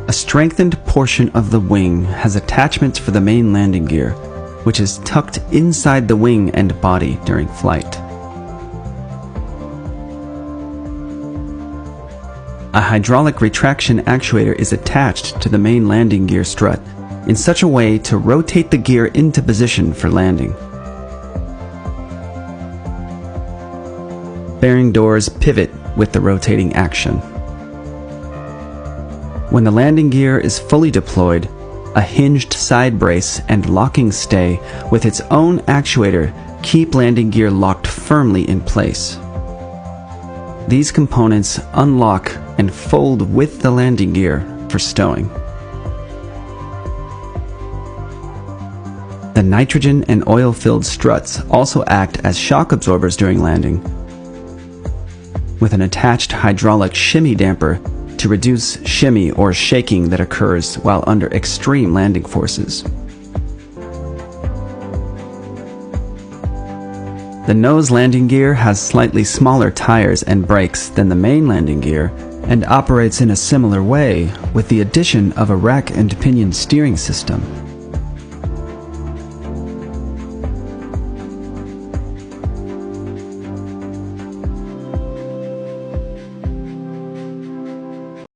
A strengthened portion of the wing has attachments for the main landing gear, which is tucked inside the wing and body during flight. A hydraulic retraction actuator is attached to the main landing gear strut in such a way to rotate the gear into position for landing. Bearing doors pivot with the rotating action. When the landing gear is fully deployed, a hinged side brace and locking stay with its own actuator keep landing gear locked firmly in place. These components unlock and fold with the landing gear for stowing. The nitrogen and oil-filled struts also act as shock absorbers during landing, with an attached hydraulic shimmy damper to reduce shimmy or shaking that occurs while under extreme landing forces. The nose landing gear has slightly smaller tires and brakes than the main landing gear and operates in a similar way with the addition of a rack and pinion steering system.